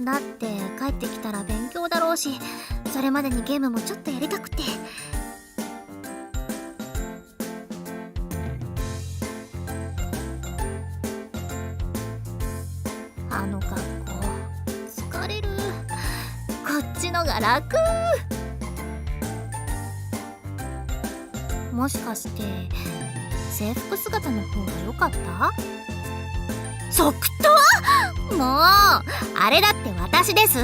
だって帰ってきたら勉強だろうし、それまでにゲームもちょっとやりたくて。あの学校疲れる。こっちのが楽。もしかして制服姿の方が良かった？即答！もうあれだって私です。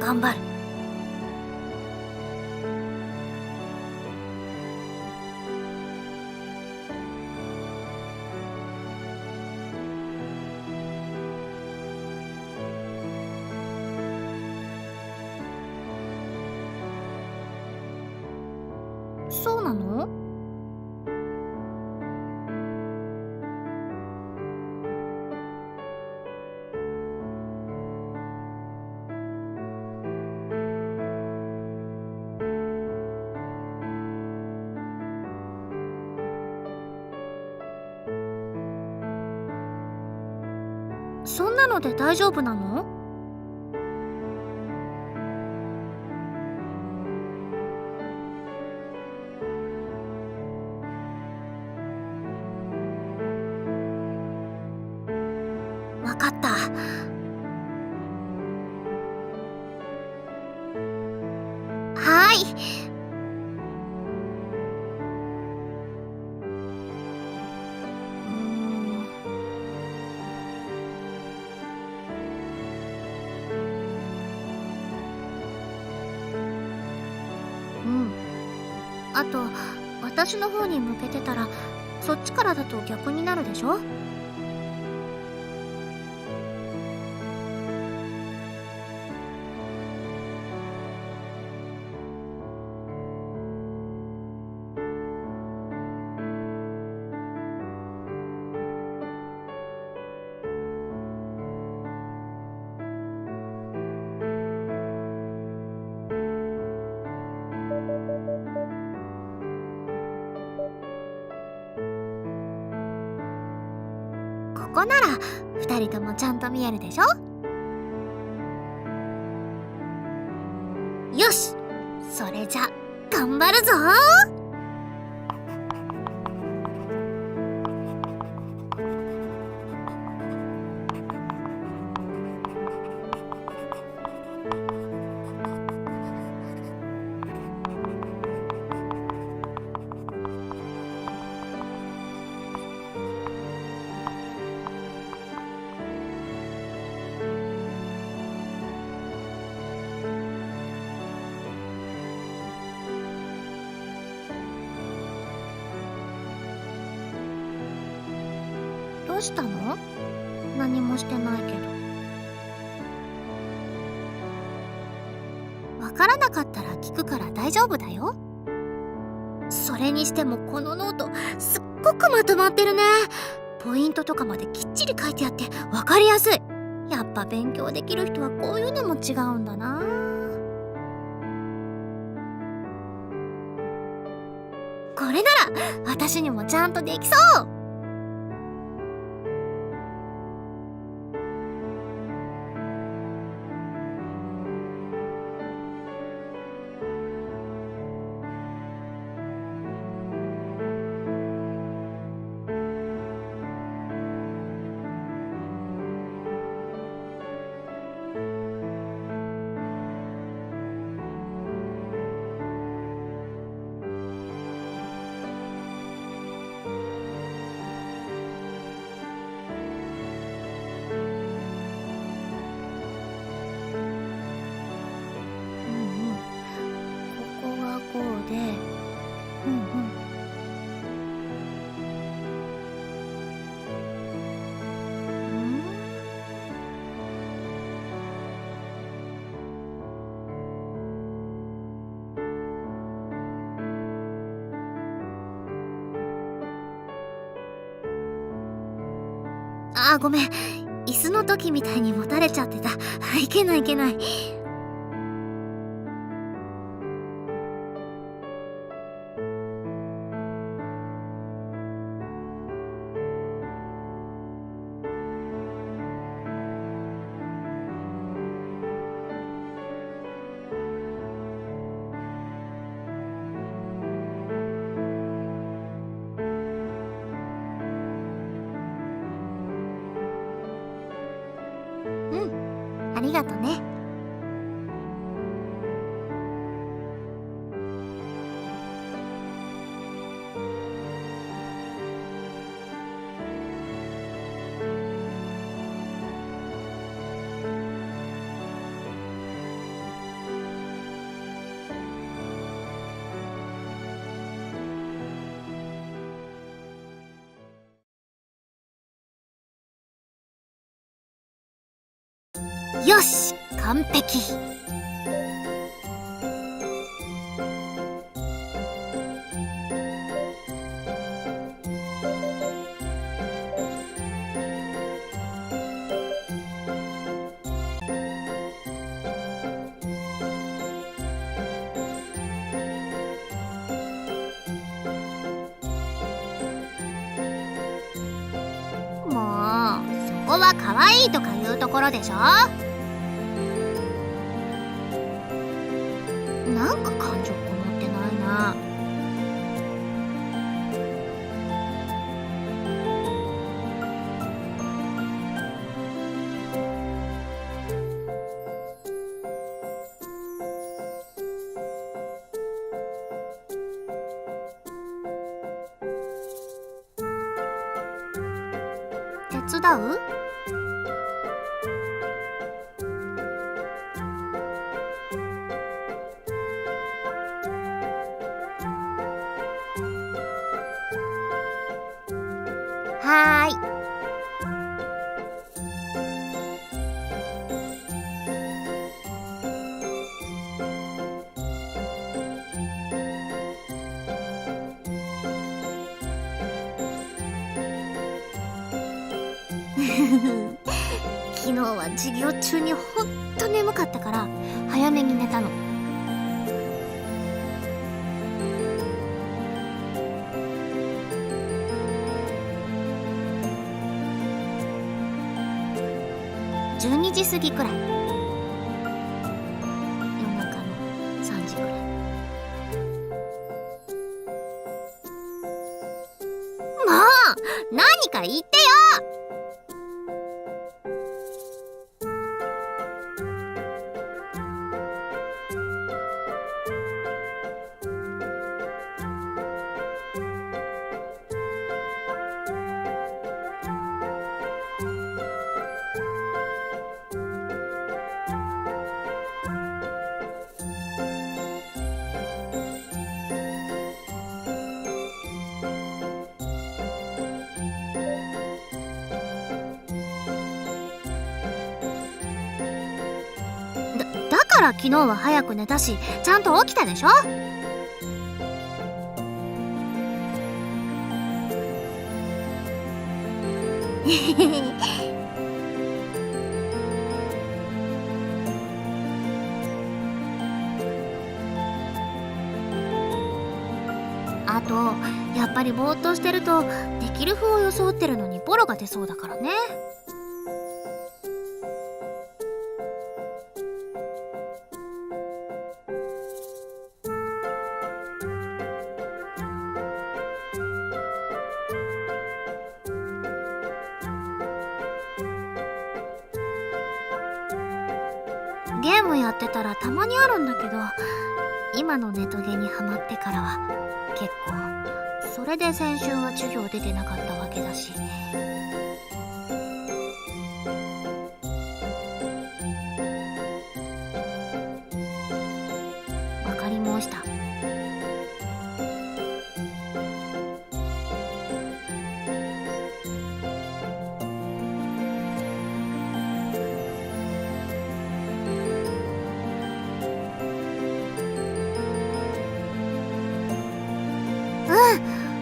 頑張る。そうなの？そんなので大丈夫なの？わかった。はい。あと私の方に向けてたらそっちからだと逆になるでしょ？ここなら2人ともちゃんと見えるでしょ？よし、それじゃ頑張るぞー。どうしたの？何もしてないけど。わからなかったら聞くから大丈夫だよ。それにしてもこのノートすっごくまとまってるね。ポイントとかまできっちり書いてあってわかりやすい。やっぱ勉強できる人はこういうのも違うんだな。これなら私にもちゃんとできそう。あ、ごめん。椅子の時みたいに持たれちゃってた。いけないいけない。うん、ありがとね。よし、完璧。もう、そこは可愛いとかいうところでしょ。なんか感情こもってないな。手伝う？はーい。昨日は授業中にほんと眠かったから早めに寝たの。12時過ぎくらい。夜中の3時くらい。もう何か言ってよ。だから昨日は早く寝たし、ちゃんと起きたでしょ。あと、やっぱりぼーっとしてるとできる風を装ってるのにボロが出そうだからね。ゲームやってたらたまにあるんだけど、今のネトゲにハマってからは結構。それで先週は授業出てなかったわけだし。わかり申した。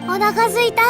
お腹すいた。